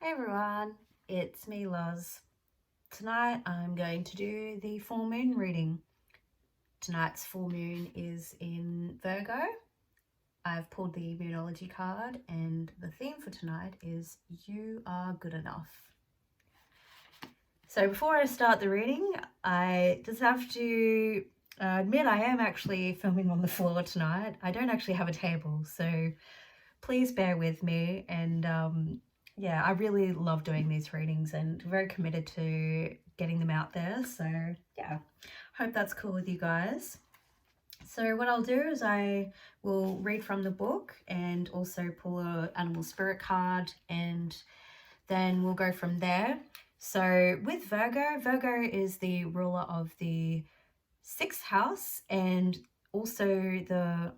Hey everyone, it's me Loz. Tonight I'm going to do the full moon reading. Tonight's full moon is in Virgo. I've pulled the Numerology card and the theme for tonight is You Are Good Enough. So before I start the reading, I just have to admit I am actually filming on the floor tonight. I don't actually have a table, so please bear with me. And yeah, I really love doing these readings and very committed to getting them out there. So yeah, hope that's cool with you guys. So what I'll do is I will read from the book and also pull an animal spirit card, and then we'll go from there. So with Virgo, Virgo is the ruler of the 6th house and also the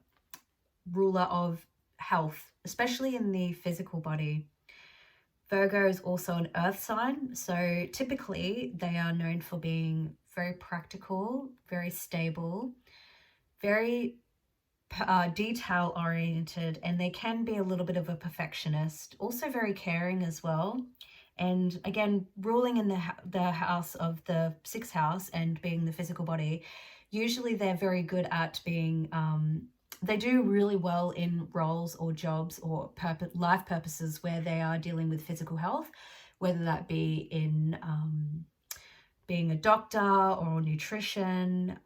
ruler of health, especially in the physical body. Virgo is also an earth sign, so typically they are known for being very practical, very stable, very detail oriented, and they can be a little bit of a perfectionist, also very caring as well. And again, ruling in the house of the 6th house and being the physical body, usually they're very good at being they do really well in roles or jobs or life purposes where they are dealing with physical health, whether that be in being a doctor or nutrition,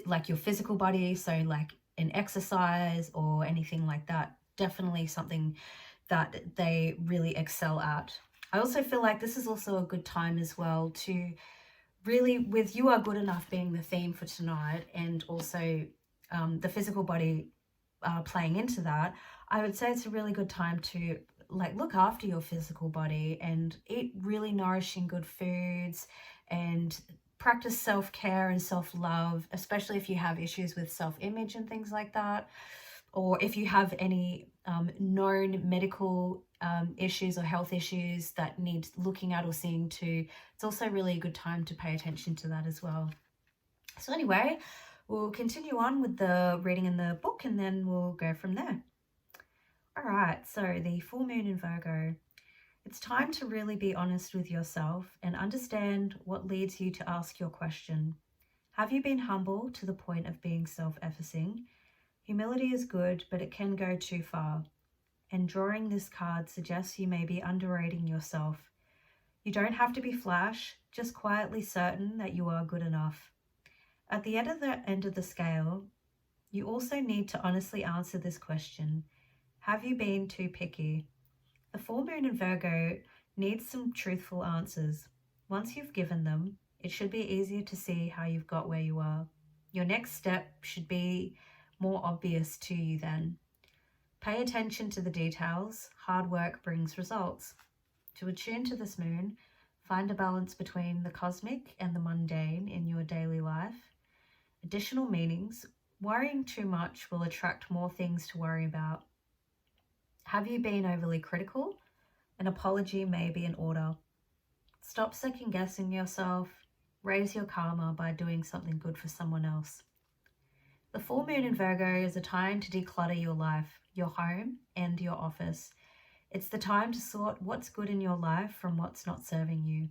like your physical body, so like in exercise or anything like that. Definitely something that they really excel at. I also feel like this is also a good time as well to really, with You Are Good Enough being the theme for tonight, and also the physical body playing into that, I would say it's a really good time to like look after your physical body and eat really nourishing good foods and practice self-care and self-love, especially if you have issues with self-image and things like that, or if you have any known medical issues or health issues that need looking at or seeing to. It's also really a good time to pay attention to that as well. So anyway, we'll continue on with the reading in the book and then we'll go from there. All right, so the full moon in Virgo. It's time to really be honest with yourself and understand what leads you to ask your question. Have you been humble to the point of being self-effacing? Humility is good, but it can go too far. And drawing this card suggests you may be underrating yourself. You don't have to be flash, just quietly certain that you are good enough. At the end of the scale, you also need to honestly answer this question. Have you been too picky? The full moon in Virgo needs some truthful answers. Once you've given them, it should be easier to see how you've got where you are. Your next step should be more obvious to you then. Pay attention to the details. Hard work brings results. To attune to this moon, find a balance between the cosmic and the mundane in your daily life. Additional meanings. Worrying too much will attract more things to worry about. Have you been overly critical? An apology may be in order. Stop second-guessing yourself. Raise your karma by doing something good for someone else. The full moon in Virgo is a time to declutter your life, your home, and your office. It's the time to sort what's good in your life from what's not serving you.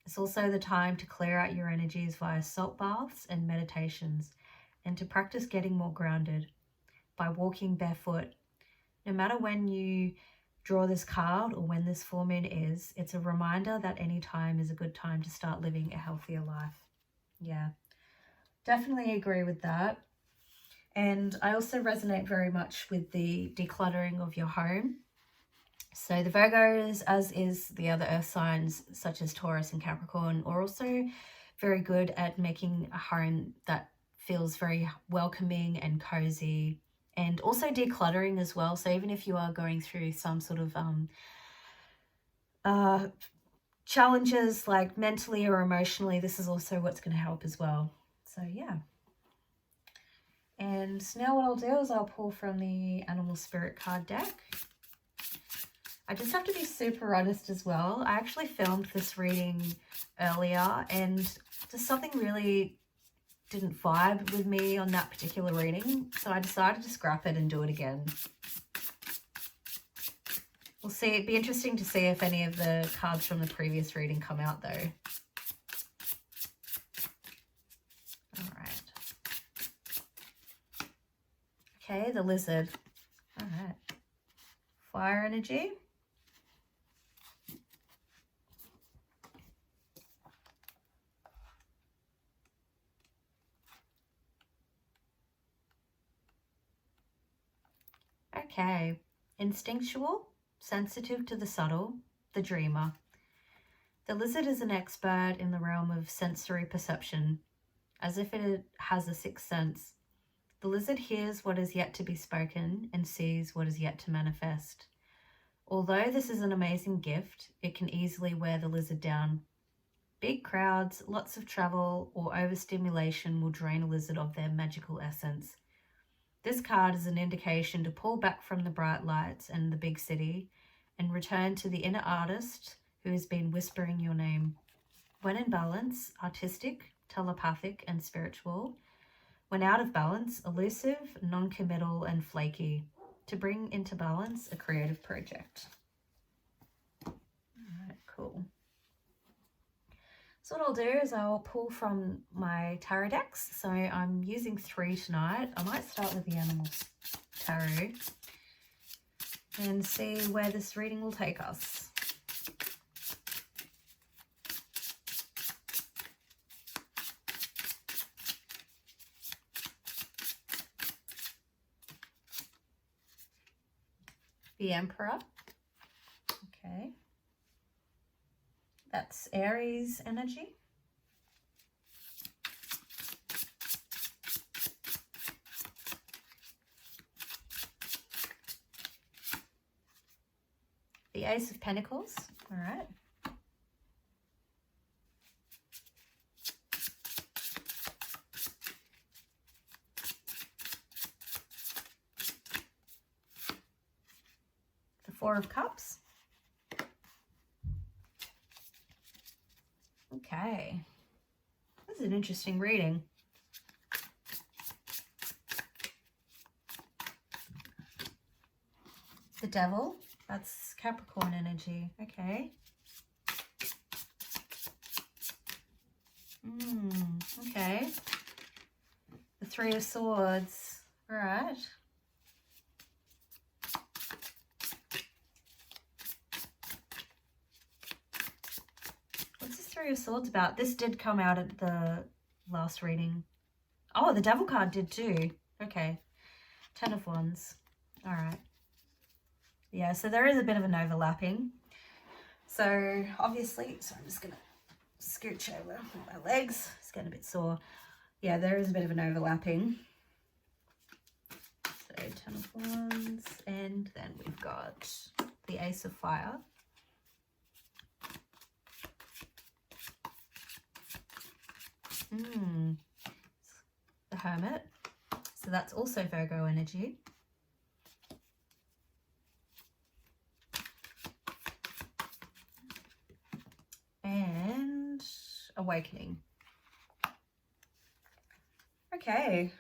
It's also the time to clear out your energies via salt baths and meditations, and to practice getting more grounded by walking barefoot. No matter when you draw this card or when this full moon is, it's a reminder that any time is a good time to start living a healthier life. Yeah, definitely agree with that. And I also resonate very much with the decluttering of your home. So the Virgos, as is the other earth signs such as Taurus and Capricorn, are also very good at making a home that feels very welcoming and cozy, and also decluttering as well. So even if you are going through some sort of challenges like mentally or emotionally, this is also what's going to help as well. So yeah. And now what I'll do is I'll pull from the Animal Spirit card deck. I just have to be super honest as well. I actually filmed this reading earlier and just something really didn't vibe with me on that particular reading. So I decided to scrap it and do it again. We'll see. It'd be interesting to see if any of the cards from the previous reading come out though. All right. Okay, the lizard. All right. Fire energy. Okay. Instinctual, sensitive to the subtle, the dreamer. The lizard is an expert in the realm of sensory perception, as if it has a sixth sense. The lizard hears what is yet to be spoken and sees what is yet to manifest. Although this is an amazing gift, it can easily wear the lizard down. Big crowds, lots of travel, or overstimulation will drain a lizard of their magical essence. This card is an indication to pull back from the bright lights and the big city and return to the inner artist who has been whispering your name. When in balance, artistic, telepathic, and spiritual. When out of balance, elusive, non-committal, and flaky. To bring into balance a creative project. All right, cool. So what I'll do is I'll pull from my tarot decks. So I'm using 3 tonight. I might start with the Animal Tarot and see where this reading will take us. The Emperor. Okay. That's Aries energy. The Ace of Pentacles. All right. The Four of Cups. Okay, this is an interesting reading. The Devil, that's Capricorn energy. Okay. Okay. The Three of Swords. All right. Three of Swords about? This did come out at the last reading. Oh, the Devil card did too. Okay. 10 of Wands. All right. Yeah, so there is a bit of an overlapping. So obviously, so I'm just going to scooch over with my legs. It's getting a bit sore. Yeah, there is a bit of an overlapping. So 10 of Wands. And then we've got the Ace of Fire. The Hermit. So that's also Virgo energy. And Awakening. Okay.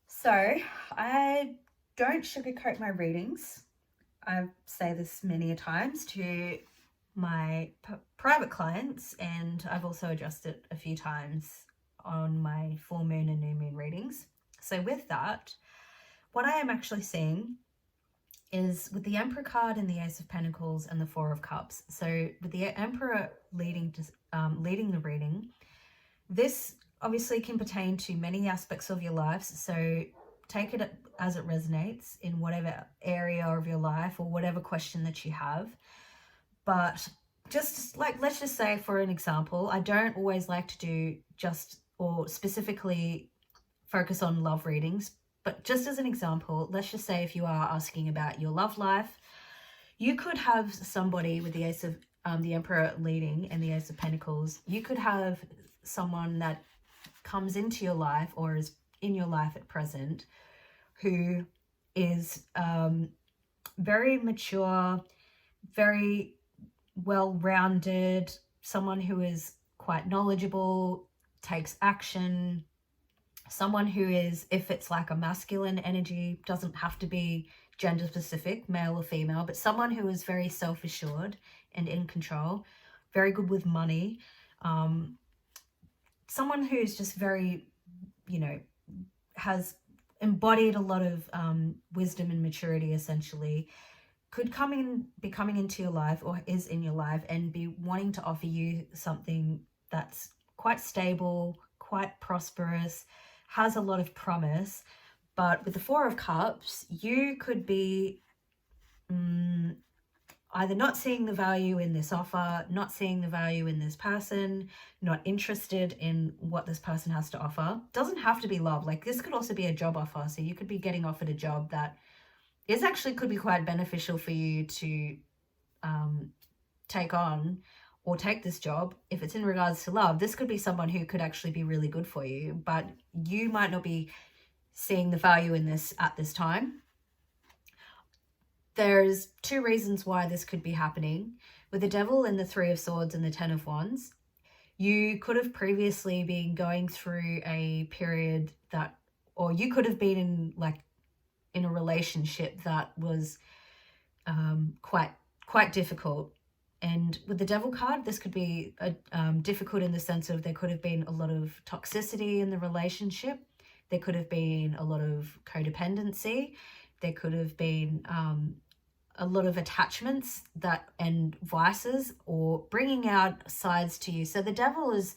So I don't sugarcoat my readings. I say this many a times to my private clients, and I've also adjusted a few times on my full moon and new moon readings. So with that, what I am actually seeing is with the Emperor card and the Ace of Pentacles and the Four of Cups. So with the Emperor leading the reading, this obviously can pertain to many aspects of your life. So take it as it resonates in whatever area of your life or whatever question that you have. But just like, let's just say for an example, I don't always like to do just or specifically focus on love readings. But just as an example, let's just say if you are asking about your love life, you could have somebody with the Ace of the Emperor leading and the Ace of Pentacles. You could have someone that comes into your life or is in your life at present who is very mature, very well-rounded, someone who is quite knowledgeable, takes action, someone who is, if it's like a masculine energy, doesn't have to be gender specific, male or female, but someone who is very self-assured and in control, very good with money, someone who's just very, you know, has embodied a lot of wisdom and maturity, essentially, could be coming into your life, or is in your life, and be wanting to offer you something that's quite stable, quite prosperous, has a lot of promise. But with the Four of Cups, you could be either not seeing the value in this offer, not seeing the value in this person, not interested in what this person has to offer. Doesn't have to be love. Like, this could also be a job offer. So you could be getting offered a job that is actually could be quite beneficial for you to take on, or take this job. If it's in regards to love, this could be someone who could actually be really good for you, but you might not be seeing the value in this at this time. There's two reasons why this could be happening. With the Devil and the Three of Swords and the Ten of Wands, you could have previously been going through a period that, or you could have been in a relationship that was quite difficult. And with the Devil card, this could be difficult in the sense of there could have been a lot of toxicity in the relationship. There could have been a lot of codependency. There could have been a lot of attachments and vices, or bringing out sides to you. So the Devil is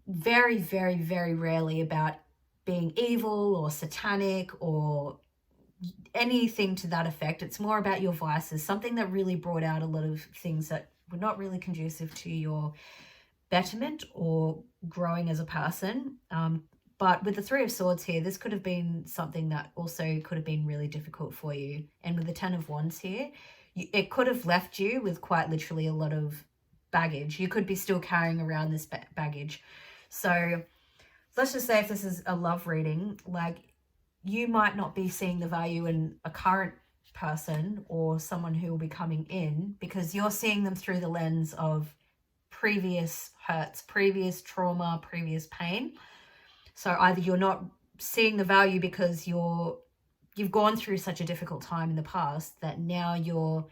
very, very, very rarely about being evil or satanic or anything to that effect. It's more about your vices, something that really brought out a lot of things that were not really conducive to your betterment or growing as a person. But with the Three of Swords here, this could have been something that also could have been really difficult for you. And with the Ten of Wands here, it could have left you with quite literally a lot of baggage. You could be still carrying around this baggage. So let's just say if this is a love reading, like, you might not be seeing the value in a current person or someone who will be coming in, because you're seeing them through the lens of previous hurts, previous trauma, previous pain. So either you're not seeing the value because you've gone through such a difficult time in the past that now you're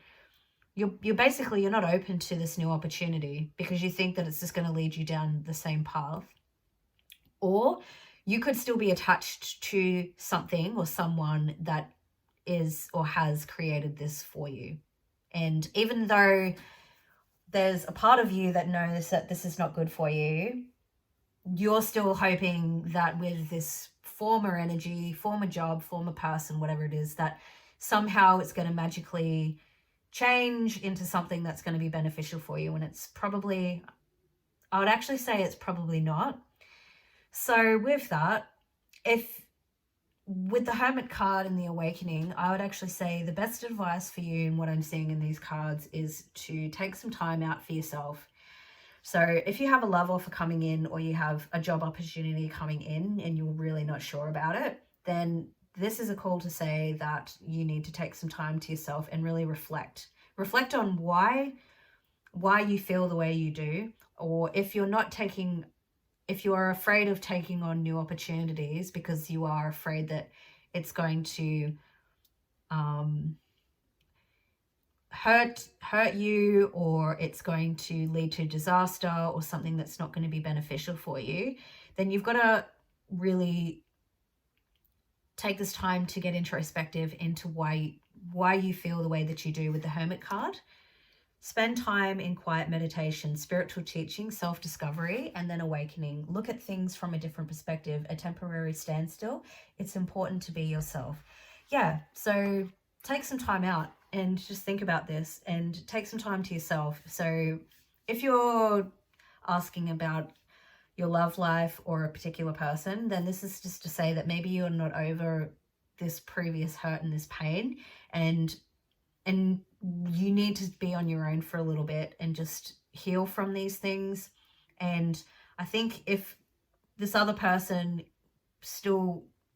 basically, you're not open to this new opportunity because you think that it's just going to lead you down the same path. Or you could still be attached to something or someone that is or has created this for you. And even though there's a part of you that knows that this is not good for you, you're still hoping that with this former energy, former job, former person, whatever it is, that somehow it's going to magically change into something that's going to be beneficial for you. And it's probably, I would actually say it's probably not. So with that, with the Hermit card and the Awakening, I would actually say the best advice for you and what I'm seeing in these cards is to take some time out for yourself. So if you have a love offer coming in, or you have a job opportunity coming in and you're really not sure about it, then this is a call to say that you need to take some time to yourself and really reflect on why you feel the way you do. Or if you are afraid of taking on new opportunities because you are afraid that it's going to hurt you, or it's going to lead to disaster or something that's not going to be beneficial for you, then you've got to really take this time to get introspective into why you feel the way that you do with the Hermit card. Spend time in quiet meditation, spiritual teaching, self-discovery, and then awakening. Look at things from a different perspective, a temporary standstill. It's important to be yourself. Yeah, so take some time out and just think about this and take some time to yourself. So if you're asking about your love life or a particular person, then this is just to say that maybe you're not over this previous hurt and this pain, and you need to be on your own for a little bit and just heal from these things. And I think if this other person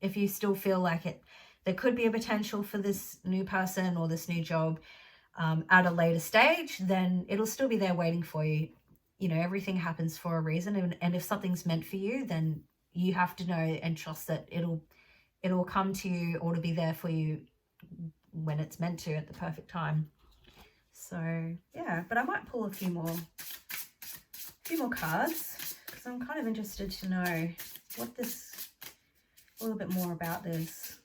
if you still feel like there could be a potential for this new person or this new job at a later stage, then it'll still be there waiting for you. You know, everything happens for a reason. And if something's meant for you, then you have to know and trust that it'll come to you, or to be there for you when it's meant to at the perfect time. So yeah, but I might pull a few more cards because I'm kind of interested to know a little bit more about this.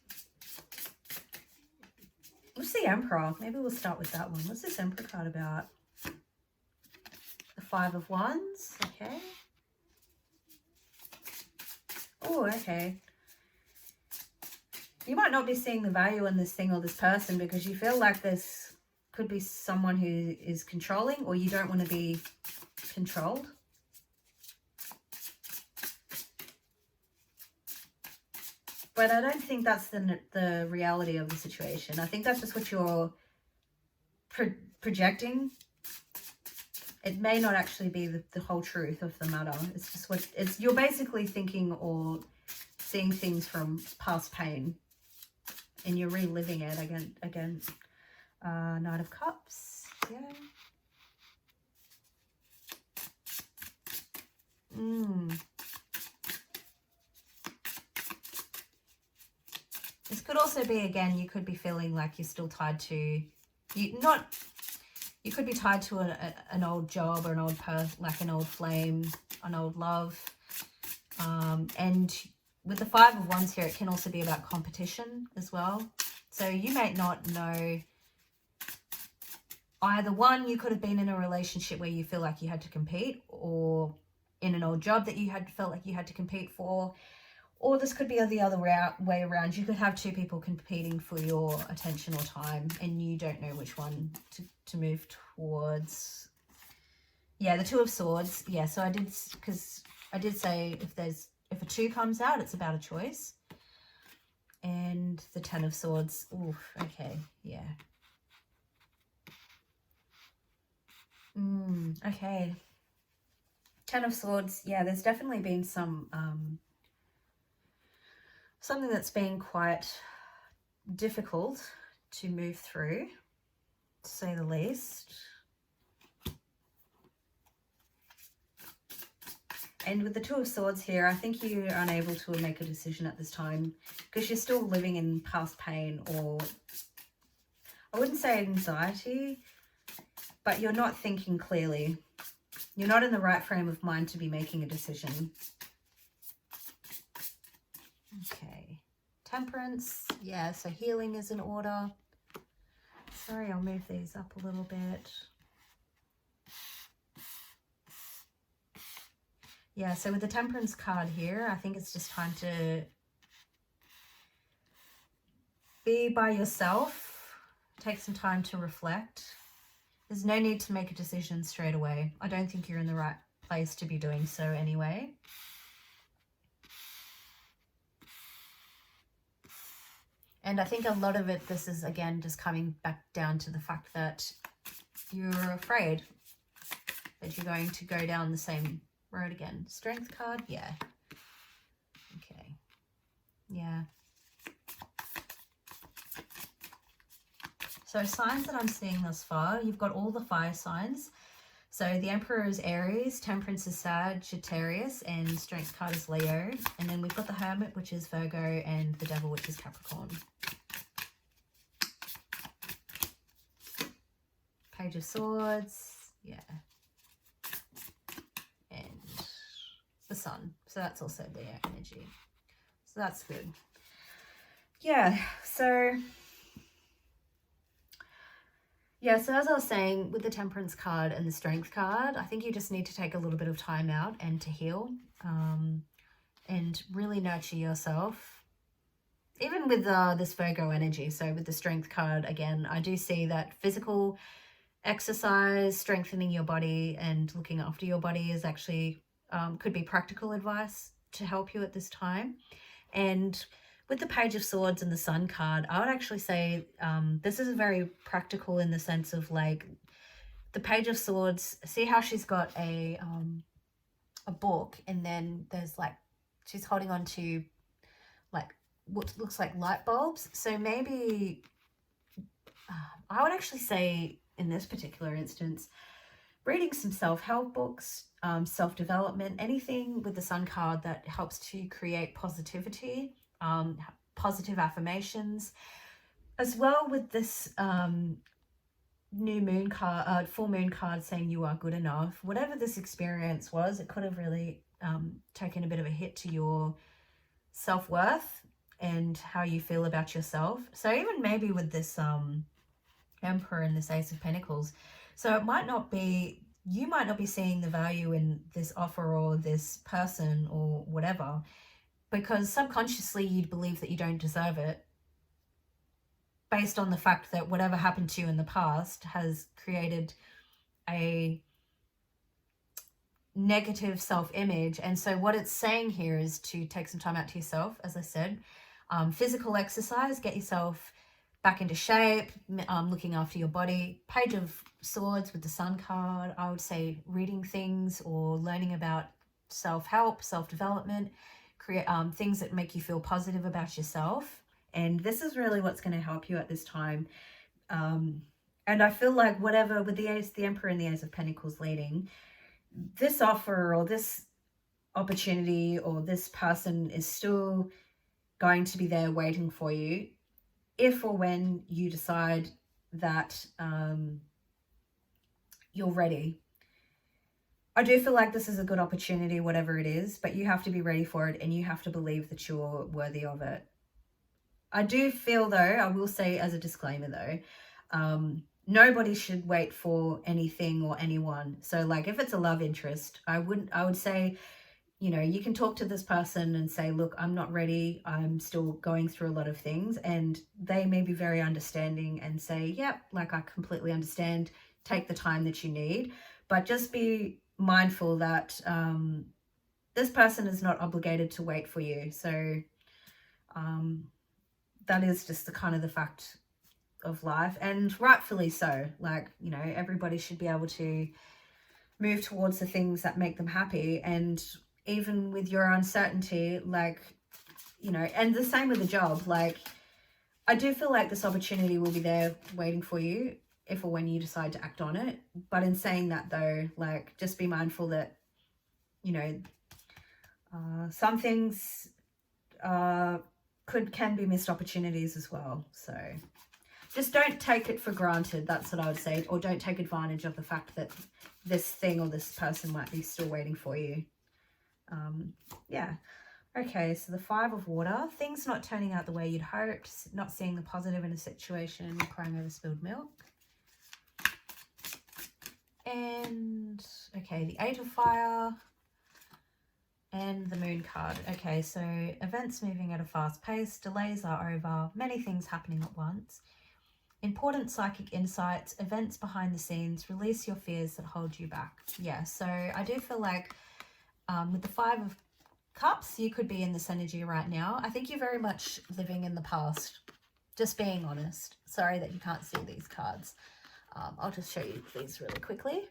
What's the Emperor? Maybe we'll start with that one. What's this Emperor card about? The Five of Wands. Okay. Oh, okay. You might not be seeing the value in this thing or this person because you feel like this could be someone who is controlling, or you don't want to be controlled. But I don't think that's the reality of the situation. I think that's just what you're projecting. It may not actually be the whole truth of the matter. It's just you're basically thinking or seeing things from past pain, and you're reliving it again. Knight of Cups. Yeah. This could also be, again, you could be feeling like you're still tied to, you could be tied to an old job or an old like an old flame, an old love. And with the Five of Wands here, it can also be about competition as well. So you may not know, either one, you could have been in a relationship where you feel like you had to compete, or in an old job that you felt like you had to compete for. Or this could be the other way around. You could have two people competing for your attention or time, and you don't know which one to move towards. Yeah, the Two of Swords. Yeah, so I did say if a 2 comes out, it's about a choice. And the 10 of Swords. Ooh, okay, yeah. Okay. 10 of Swords. Yeah, there's definitely been something that's been quite difficult to move through, to say the least. And with the Two of Swords here, I think you're unable to make a decision at this time because you're still living in past pain, or I wouldn't say anxiety, but you're not thinking clearly. You're not in the right frame of mind to be making a decision. Okay. Temperance. Yeah, so healing is in order. Sorry, I'll move these up a little bit. Yeah, so with the Temperance card here, I think it's just time to be by yourself. Take some time to reflect. There's no need to make a decision straight away. I don't think you're in the right place to be doing so anyway. And I think a lot of it, this is, again, just coming back down to the fact that you're afraid that you're going to go down the same road again. Strength card, yeah. Okay. Yeah. So signs that I'm seeing thus far, you've got all the fire signs. So the Emperor is Aries, Temperance is Sagittarius, and Strength card is Leo. And then we've got the Hermit, which is Virgo, and the Devil, which is Capricorn. Page of Swords, yeah. And the Sun. So that's also Leo energy. So that's good. Yeah, so... Yeah, so as I was saying, with the Temperance card and the Strength card, I think you just need to take a little bit of time out and to heal, and really nurture yourself. Even with this Virgo energy, so with the Strength card, again, I do see that physical exercise, strengthening your body and looking after your body is actually, could be practical advice to help you at this time. And with the Page of Swords and the Sun card, I would actually say this is very practical in the sense of, like, the Page of Swords, see how she's got a book, and then there's, like, she's holding on to, like, what looks like light bulbs. So maybe I would actually say in this particular instance, reading some self-help books, self-development, anything with the Sun card that helps to create positivity, positive affirmations, as well with this new moon card, full moon card saying you are good enough, whatever this experience was, it could have really taken a bit of a hit to your self-worth and how you feel about yourself. So even maybe with this Emperor and this Ace of Pentacles, so it might not be, you might not be seeing the value in this offer or this person or whatever, because subconsciously you'd believe that you don't deserve it, based on the fact that whatever happened to you in the past has created a negative self-image. And so what it's saying here is to take some time out to yourself, as I said. Physical exercise, get yourself back into shape, looking after your body. Page of Swords with the Sun card, I would say reading things or learning about self-help, self-development, create things that make you feel positive about yourself. And this is really what's going to help you at this time. And I feel like whatever, with the Emperor and the Ace of Pentacles leading, this offer or this opportunity or this person is still going to be there waiting for you if or when you decide that you're ready. I do feel like this is a good opportunity, whatever it is, but you have to be ready for it and you have to believe that you're worthy of it. I do feel, though, I will say as a disclaimer though, nobody should wait for anything or anyone. So like if it's a love interest, I would say, you know, you can talk to this person and say, look, I'm not ready. I'm still going through a lot of things. And they may be very understanding and say, yep, like I completely understand. Take the time that you need. But just be mindful that this person is not obligated to wait for you. So that is just the kind of the fact of life, and rightfully so. Like, you know, everybody should be able to move towards the things that make them happy. And even with your uncertainty, like, you know, and the same with the job, like I do feel like this opportunity will be there waiting for you if or when you decide to act on it. But in saying that though, like just be mindful that, you know, some things can be missed opportunities as well. So just don't take it for granted. That's what I would say. Or don't take advantage of the fact that this thing or this person might be still waiting for you. Yeah. Okay, so the Five of Water. Things not turning out the way you'd hoped. Not seeing the positive in a situation. Crying over spilled milk. And, okay, the Eight of Fire. And the Moon card. Okay, so events moving at a fast pace. Delays are over. Many things happening at once. Important psychic insights. Events behind the scenes. Release your fears that hold you back. Yeah, so I do feel like with the Five of Cups, you could be in this energy right now. I think you're very much living in the past. Just being honest. Sorry that you can't see these cards. I'll just show you these really quickly.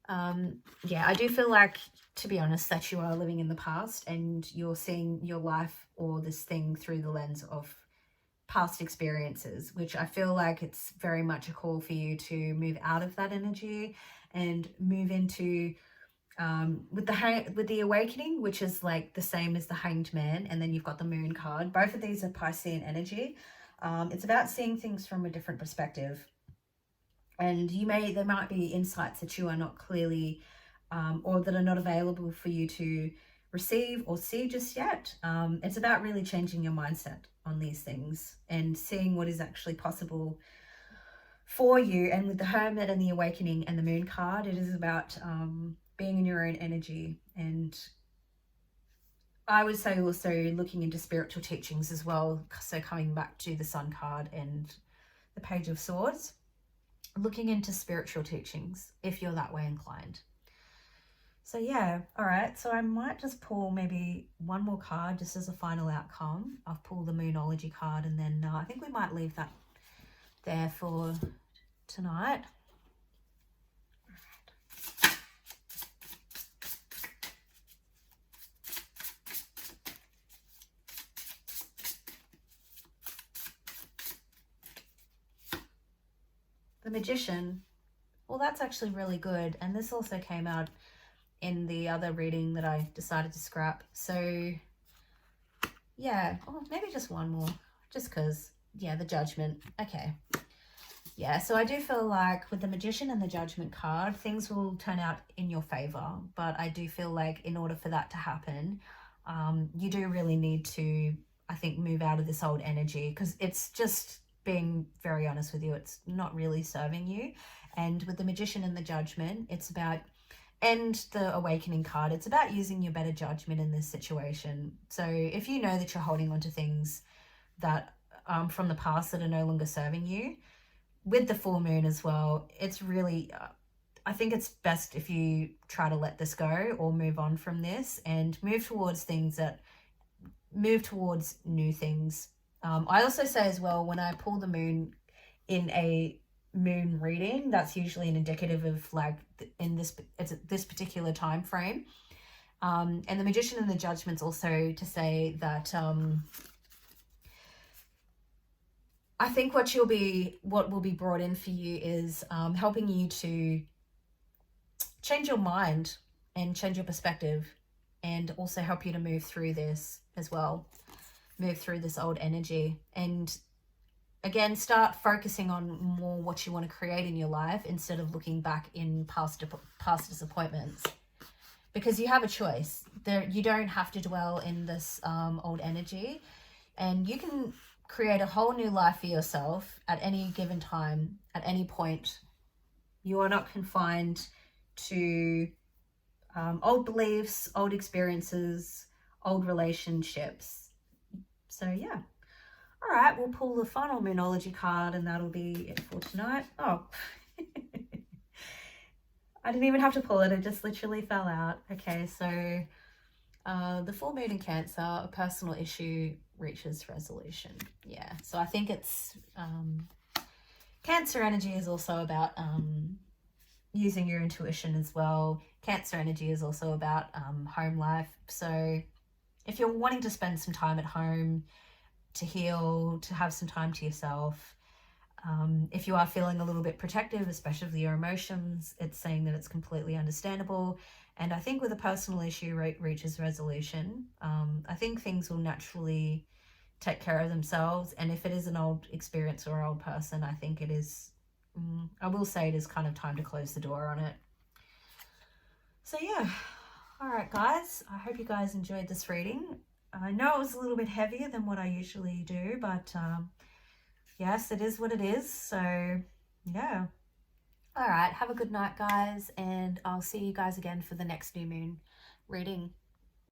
Yeah, I do feel like, to be honest, that you are living in the past and you're seeing your life or this thing through the lens of past experiences, which I feel like it's very much a call for you to move out of that energy and move into with the Awakening, which is like the same as the Hanged Man, and then you've got the Moon card. Both of these are Piscean energy. It's about seeing things from a different perspective. And there might be insights that you are not clearly or that are not available for you to receive or see just yet. It's about really changing your mindset on these things and seeing what is actually possible for you. And with the Hermit and the Awakening and the Moon card, it is about being in your own energy. And I would say also looking into spiritual teachings as well. So coming back to the Sun card and the Page of Swords, looking into spiritual teachings if you're that way inclined. So yeah, all right, so I might just pull maybe one more card just as a final outcome. I'll pull the Moonology card, and then I think we might leave that there for tonight. The Magician. Well, that's actually really good, and this also came out in the other reading that I decided to scrap. So yeah, maybe just one more, just because Yeah, the Judgment. Okay. Yeah, so I do feel like with the Magician and the Judgment card, things will turn out in your favor. But I do feel like in order for that to happen, you do really need to, I think, move out of this old energy, because it's just, being very honest with you, it's not really serving you. And with the Magician and the Judgment, it's about, and the Awakening card, it's about using your better judgment in this situation. So if you know that you're holding on to things that from the past that are no longer serving you, with the full moon as well, it's really, I think it's best if you try to let this go or move on from this and move towards new things. I also say as well, when I pull the moon in a moon reading, that's usually an indicative of like in this particular time frame. And the Magician and the Judgment's also to say that I think what will be brought in for you is helping you to change your mind and change your perspective, and also help you to move through this as well, move through this old energy, and again start focusing on more what you want to create in your life instead of looking back in past disappointments, because you have a choice there. You don't have to dwell in this old energy, and you can create a whole new life for yourself at any given time, at any point. You are not confined to old beliefs, old experiences, old relationships. So yeah. All right, we'll pull the final Moonology card, and that'll be it for tonight. Oh, I didn't even have to pull it. It just literally fell out. Okay, so the full moon in Cancer, a personal issue reaches resolution. Yeah, so I think it's Cancer energy is also about using your intuition as well. Cancer energy is also about home life. So if you're wanting to spend some time at home to heal, to have some time to yourself, if you are feeling a little bit protective, especially with your emotions, it's saying that it's completely understandable. And I think with a personal issue reaches resolution, I think things will naturally take care of themselves. And if it is an old experience or old person, I think it is, I will say it is kind of time to close the door on it. So yeah, all right guys, I hope you guys enjoyed this reading. I know it was a little bit heavier than what I usually do, but yes, it is what it is. So yeah. All right, have a good night guys, and I'll see you guys again for the next new moon reading.